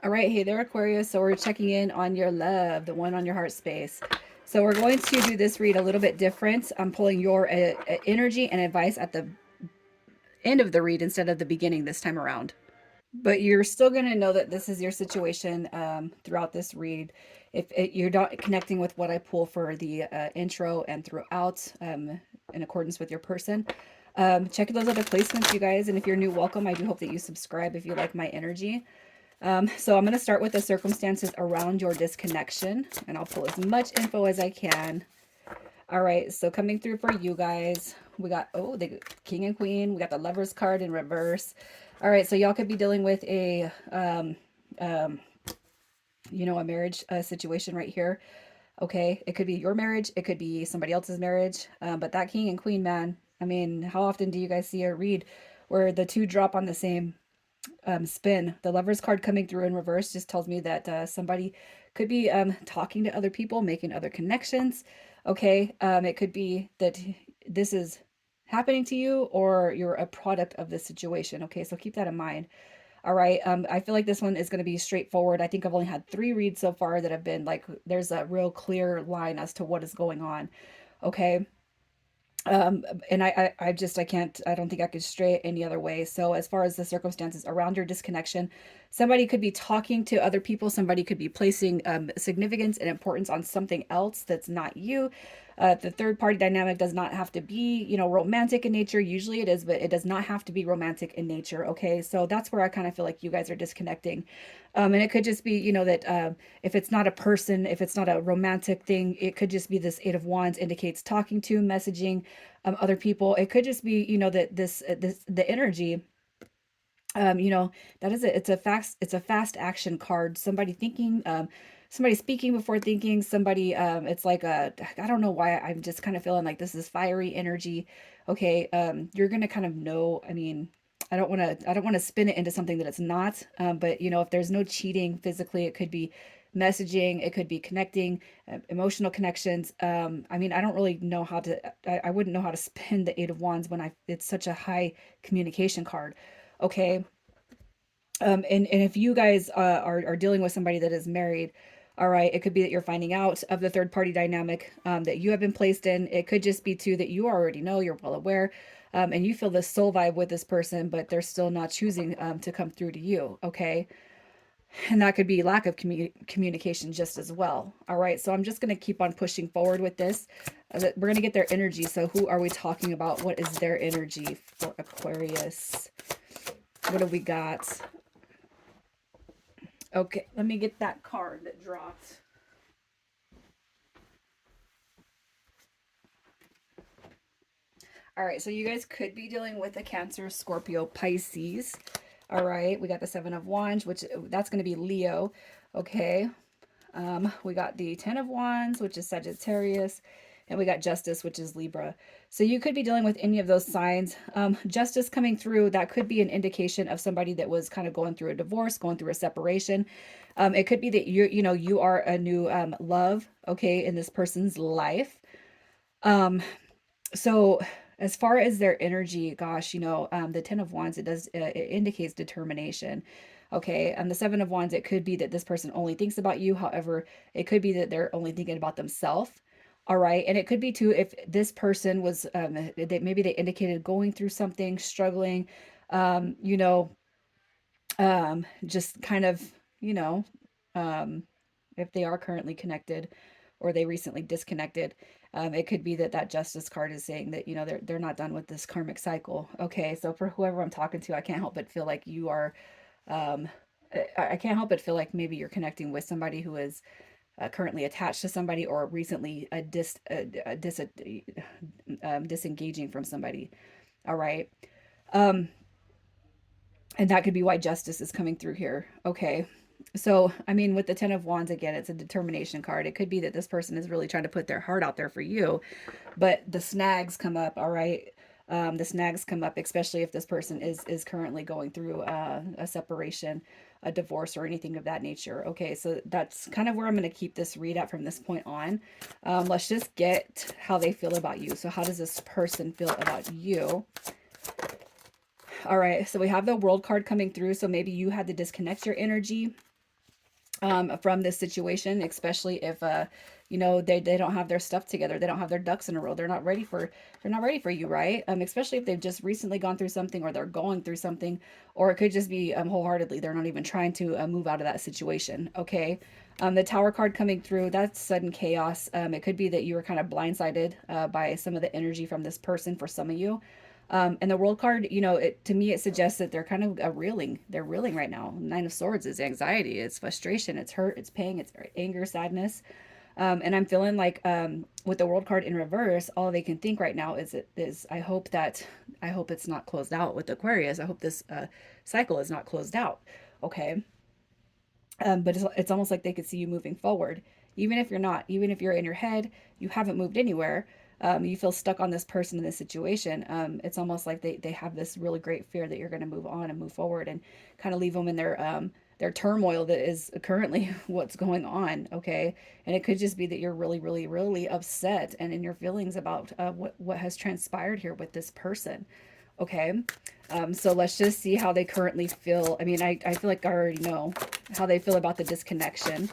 All right, hey there, Aquarius. So we're checking in on your love, the one on your heart space. So we're going to do this read a little bit different. I'm pulling your energy and advice at the end of the read instead of the beginning this time around. But you're still going to know that this is your situation throughout this read. If you're not connecting with what I pull for the intro and throughout in accordance with your person, check those other placements, you guys. And if you're new, welcome. I do hope that you subscribe if you like my energy. So I'm going to start with the circumstances around your disconnection, and I'll pull as much info as I can. All right, so coming through for you guys, we got, oh, the King and Queen. We got the Lovers card in reverse. All right, so y'all could be dealing with um, a marriage situation right here. Okay, it could be your marriage, it could be somebody else's marriage, but that King and Queen, man, I mean, how often do you guys see a read where the two drop on the same spin? The Lovers card coming through in reverse just tells me that somebody could be talking to other people, making other connections. Okay, it could be that this is happening to you or you're a product of this situation. Okay, so keep that in mind. All right. I feel like this one is going to be straightforward. I think I've only had 3 reads so far that have been like, there's a real clear line as to what is going on. Okay. And I can't, I don't think I could stray it any other way. So as far as the circumstances around your disconnection, somebody could be talking to other people. Somebody could be placing significance and importance on something else that's not you. The third party dynamic does not have to be, romantic in nature. Usually it is, but it does not have to be romantic in nature. Okay. So that's where I kind of feel like you guys are disconnecting. And it could just be, that if it's not a person, if it's not a romantic thing, it could just be this Eight of Wands indicates talking to, messaging other people. It could just be, that the energy, you know, that is it. It's a fast action card. Somebody thinking, somebody speaking before thinking, somebody, it's like I don't know why I'm just kind of feeling like this is fiery energy. Okay. You're going to kind of know, I mean, I don't want to spin it into something that it's not. But if there's no cheating physically, it could be messaging, it could be connecting, emotional connections. I mean, I don't really know how to, I wouldn't know how to spin the Eight of Wands when it's such a high communication card. Okay. And if you guys are dealing with somebody that is married, all right, it could be that you're finding out of the third party dynamic that you have been placed in. It could just be too that you already know, you're well aware, and you feel this soul vibe with this person, but they're still not choosing to come through to you. Okay. And that could be lack of communication just as well. All right. So I'm just going to keep on pushing forward with this. We're going to get their energy. So who are we talking about? What is their energy for Aquarius? What do we got? Okay, let me get that card that dropped. All right, so you guys could be dealing with a Cancer, Scorpio, Pisces. All right, we got the Seven of Wands, which that's going to be Leo. Okay, we got the Ten of Wands, which is Sagittarius, and we got Justice, which is Libra. So you could be dealing with any of those signs. Justice coming through, that could be an indication of somebody that was kind of going through a divorce, going through a separation. It could be that you are a new love, okay, in this person's life. Um, so as far as their energy, gosh, the Ten of Wands, it indicates determination. Okay, and the Seven of Wands, it could be that this person only thinks about you. However, it could be that they're only thinking about themselves. All right, and it could be too if this person was, maybe they indicated going through something, struggling, um, you know, just kind of, you know, um, if they are currently connected or they recently disconnected, it could be that that justice card is saying that they're not done with this karmic cycle. Okay, so for whoever I'm talking to, I can't help but feel like you are. Um, I can't help but feel like maybe you're connecting with somebody who is currently attached to somebody or recently disengaging from somebody. All right. Um, and that could be why justice is coming through here. Okay. So, I mean, with the Ten of Wands, again, it's a determination card. It could be that this person is really trying to put their heart out there for you, but the snags come up, all right? The snags come up, especially if this person is currently going through a separation, a divorce, or anything of that nature. Okay, so that's kind of where I'm going to keep this read at from this point on. Let's just get how they feel about you. So how does this person feel about you? All right, so we have the World card coming through. So maybe you had to disconnect your energy. from this situation, especially if you know, they don't have their stuff together, they don't have their ducks in a row, they're not ready for you, right? Especially if they've just recently gone through something, or they're going through something, or it could just be wholeheartedly they're not even trying to move out of that situation. Okay. The Tower card coming through, that's sudden chaos. It could be that you were kind of blindsided by some of the energy from this person for some of you. And the World card, you know, it, to me, it suggests that they're kind of reeling. They're reeling right now. Nine of Swords is anxiety, it's frustration, it's hurt, it's pain, it's anger, sadness. And I'm feeling like with the World card in reverse, all they can think right now is I hope it's not closed out with Aquarius. I hope this cycle is not closed out. Okay. But it's almost like they could see you moving forward. Even if you're not, even if you're in your head, you haven't moved anywhere. You feel stuck on this person in this situation. It's almost like they have this really great fear that you're going to move on and move forward, and kind of leave them in their turmoil that is currently what's going on. Okay. And it could just be that you're really, really, really upset and in your feelings about what has transpired here with this person. Okay. So let's just see how they currently feel. I mean, I feel like I already know how they feel about the disconnection.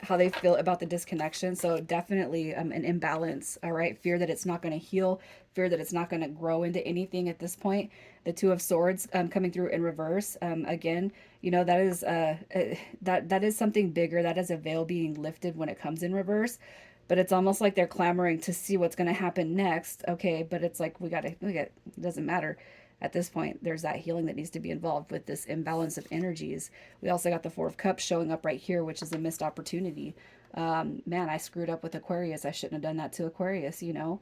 How they feel about the disconnection. So definitely an imbalance. All right. Fear that it's not going to heal. Fear that it's not going to grow into anything at this point. The Two of Swords coming through in reverse. Again, you know, that is that is something bigger. That is a veil being lifted when it comes in reverse. But it's almost like they're clamoring to see what's going to happen next. Okay, but it's like we got it doesn't matter at this point. There's that healing that needs to be involved with this imbalance of energies. We also got the Four of Cups showing up right here, which is a missed opportunity. Man, I screwed up with Aquarius. I shouldn't have done that to Aquarius, you know.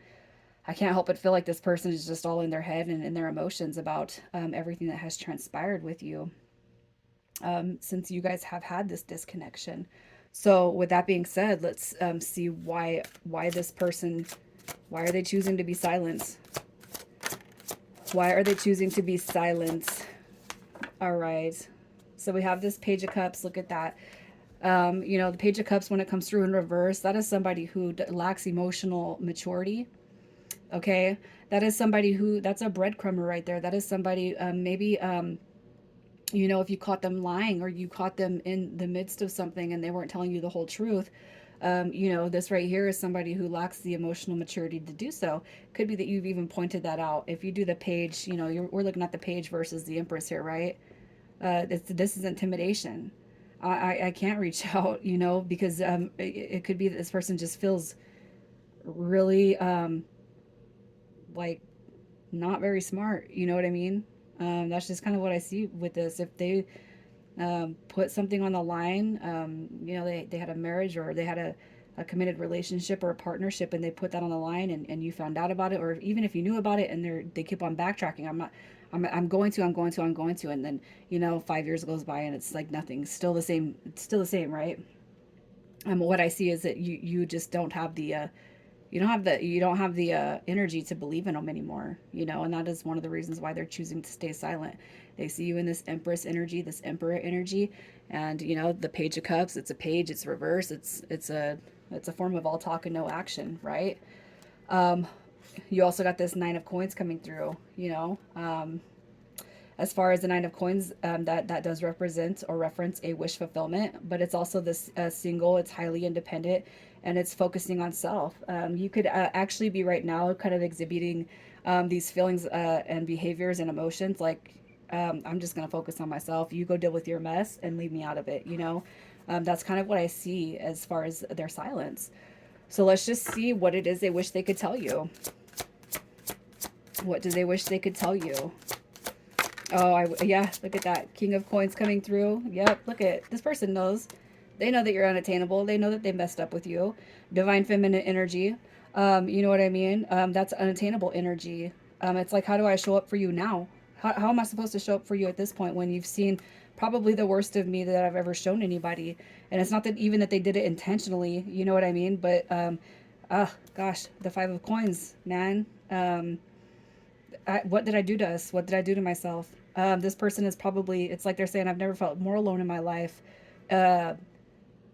I can't help but feel like this person is just all in their head and in their emotions about everything that has transpired with you since you guys have had this disconnection. So, with that being said, let's see why this person, why are they choosing to be silent? Why are they choosing to be silent? All right. So we have this Page of Cups. Look at that. You know, the Page of Cups, when it comes through in reverse, that is somebody who lacks emotional maturity. Okay. That is somebody who, that's a breadcrumber right there. That is somebody, maybe, you know, if you caught them lying, or you caught them in the midst of something and they weren't telling you the whole truth. You know, this right here is somebody who lacks the emotional maturity to do so. Could be that you've even pointed that out. If you do the page, you know, we're looking at the page versus the Empress here, right? This is intimidation. I can't reach out, you know, because it could be that this person just feels really like not very smart. You know what I mean? That's just kind of what I see with this. If they put something on the line, you know, they had a marriage, or they had a committed relationship or a partnership, and they put that on the line, and you found out about it, or even if you knew about it and they keep on backtracking. I'm going to, I'm going to, and then, you know, 5 years goes by and it's like nothing, still the same, it's still the same, right? What I see is that you just don't have the you don't have the energy to believe in them anymore, you know, and that is one of the reasons why they're choosing to stay silent. They see you in this Empress energy, this Emperor energy, and you know, the Page of Cups, it's a page, it's reverse, it's a form of all talk and no action, right? You also got this Nine of Coins coming through, you know. As far as the Nine of Coins, that does represent or reference a wish fulfillment, but it's also this single. It's highly independent, and it's focusing on self. You could actually be right now kind of exhibiting these feelings and behaviors and emotions like, I'm just going to focus on myself. You go deal with your mess and leave me out of it. You know, that's kind of what I see as far as their silence. So let's just see what it is they wish they could tell you. What do they wish they could tell you? Oh, yeah, look at that. King of Coins coming through. Yep, look at this person knows. They know that you're unattainable. They know that they messed up with you. Divine feminine energy. You know what I mean? That's unattainable energy. It's like, how do I show up for you now? How am I supposed to show up for you at this point when you've seen probably the worst of me that I've ever shown anybody? And it's not that even that they did it intentionally, you know what I mean? But, gosh, the Five of Coins, man. What did I do to us? What did I do to myself? This person is probably, it's like they're saying, I've never felt more alone in my life. Uh,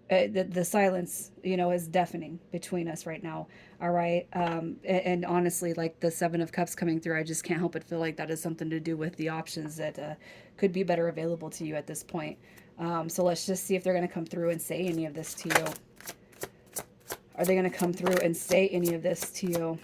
the silence, you know, is deafening between us right now. All right. And honestly, like the Seven of Cups coming through, I just can't help but feel like that is something to do with the options that could be better available to you at this point. So let's just see if they're going to come through and say any of this to you. Are they going to come through and say any of this to you?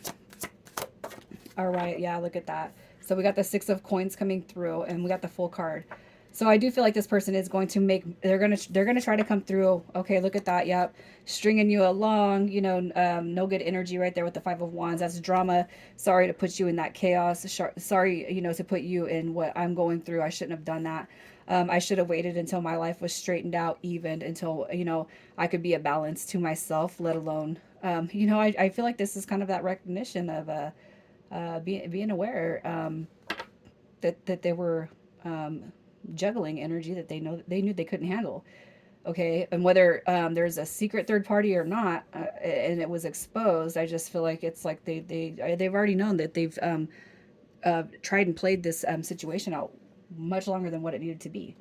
All right, yeah, look at that. So we got the Six of Coins coming through, and we got the full card. So I do feel like this person is going to make, they're gonna try to come through. Okay, look at that. Yep, stringing you along. You know, no good energy right there with the Five of Wands. That's drama. Sorry to put you in that chaos. Sorry, you know, to put you in what I'm going through. I shouldn't have done that. I should have waited until my life was straightened out, even until, you know, I could be a balance to myself, let alone, you know, I feel like this is kind of that recognition of being aware that they were juggling energy that they knew they couldn't handle. Okay, and whether there's a secret third party or not, and it was exposed, I just feel like it's like they've already known that they've tried and played this situation out much longer than what it needed to be.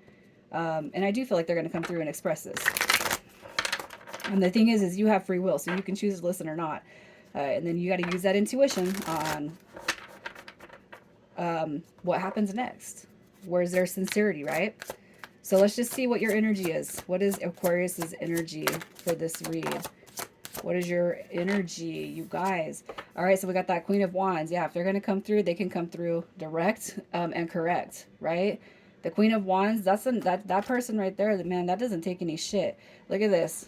And I do feel like they're going to come through and express this. And the thing is you have free will, so you can choose to listen or not. And then you got to use that intuition on what happens next. Where's their sincerity, right? So let's just see what your energy is. What is Aquarius's energy for this read? What is your energy, you guys? All right, so we got that Queen of Wands. Yeah, if they're going to come through, they can come through direct and correct, right? The Queen of Wands, that person right there, man, that doesn't take any shit. Look at this.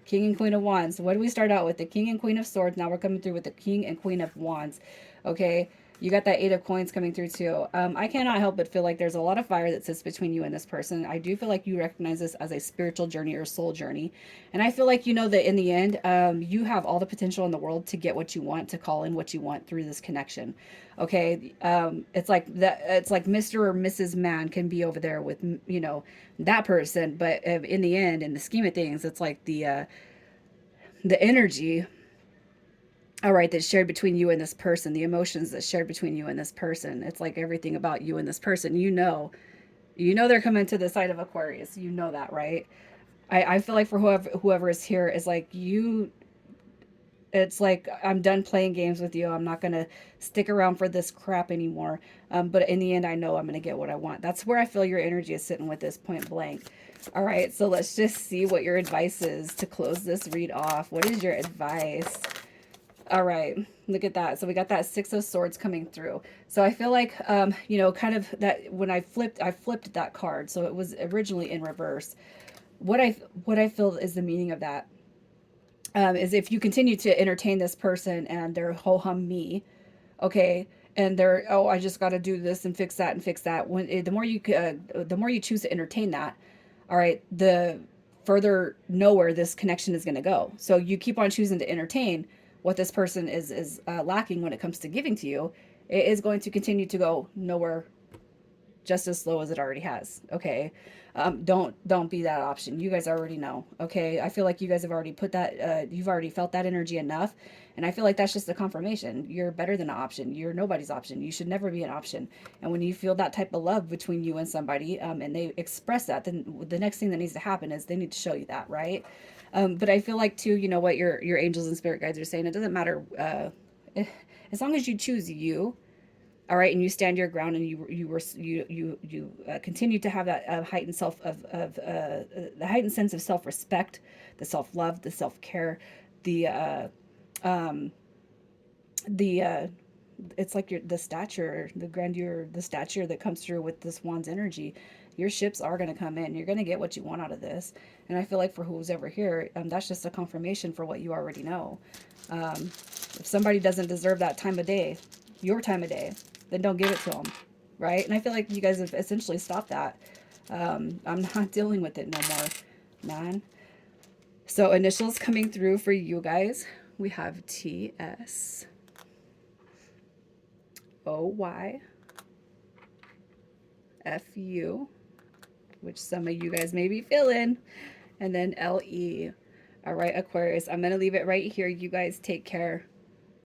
King and Queen of Wands. What do we start out with? The King and Queen of Swords. Now we're coming through with the King and Queen of Wands. Okay. You got that Eight of Coins coming through too. I cannot help but feel like there's a lot of fire that sits between you and this person. I do feel like you recognize this as a spiritual journey or soul journey. And I feel like you know that in the end, you have all the potential in the world to get what you want, to call in what you want through this connection. Okay. It's like that. It's like Mr. or Mrs. Man can be over there with, you know, that person. But in the end, in the scheme of things, it's like the energy, all right, that's shared between you and this person, the emotions that's shared between you and this person. It's like everything about you and this person. You know they're coming to the side of Aquarius. You know that, right? I feel like for whoever is here is like you. It's like I'm done playing games with you. I'm not gonna stick around for this crap anymore. But in the end, I know I'm gonna get what I want. That's where I feel your energy is sitting with this point blank. All right, so let's just see what your advice is to close this read off. What is your advice? All right, look at that. So we got that Six of Swords coming through. So I feel like, you know, kind of that when I flipped that card. So it was originally in reverse. What I feel is the meaning of that is if you continue to entertain this person and they're ho hum me, okay, and they're, oh, I just got to do this and fix that and fix that. When the more you choose to entertain that, all right, the further nowhere this connection is going to go. So you keep on choosing to entertain what this person is lacking when it comes to giving to you. It is going to continue to go nowhere, just as slow as it already has. Okay. Don't be that option. You guys already know. Okay. I feel like you guys have already put that, you've already felt that energy enough. And I feel like that's just a confirmation. You're better than an option. You're nobody's option. You should never be an option. And when you feel that type of love between you and somebody, and they express that, then the next thing that needs to happen is they need to show you that, right? But I feel like too, you know what your angels and spirit guides are saying. It doesn't matter, as long as you choose you, all right, and you stand your ground, and you continue to have that heightened the heightened sense of self-respect, the self-love, the self-care, the um the it's like the stature, the grandeur, the stature that comes through with this wand's energy. Your ships are going to come in. You're going to get what you want out of this. And I feel like for who's ever here, that's just a confirmation for what you already know. If somebody doesn't deserve that time of day, your time of day, then don't give it to them, right? And I feel like you guys have essentially stopped that. I'm not dealing with it no more, man. So initials coming through for you guys. We have TS, OY, FU, which some of you guys may be feeling, and then LE. All right, Aquarius, I'm going to leave it right here. You guys take care.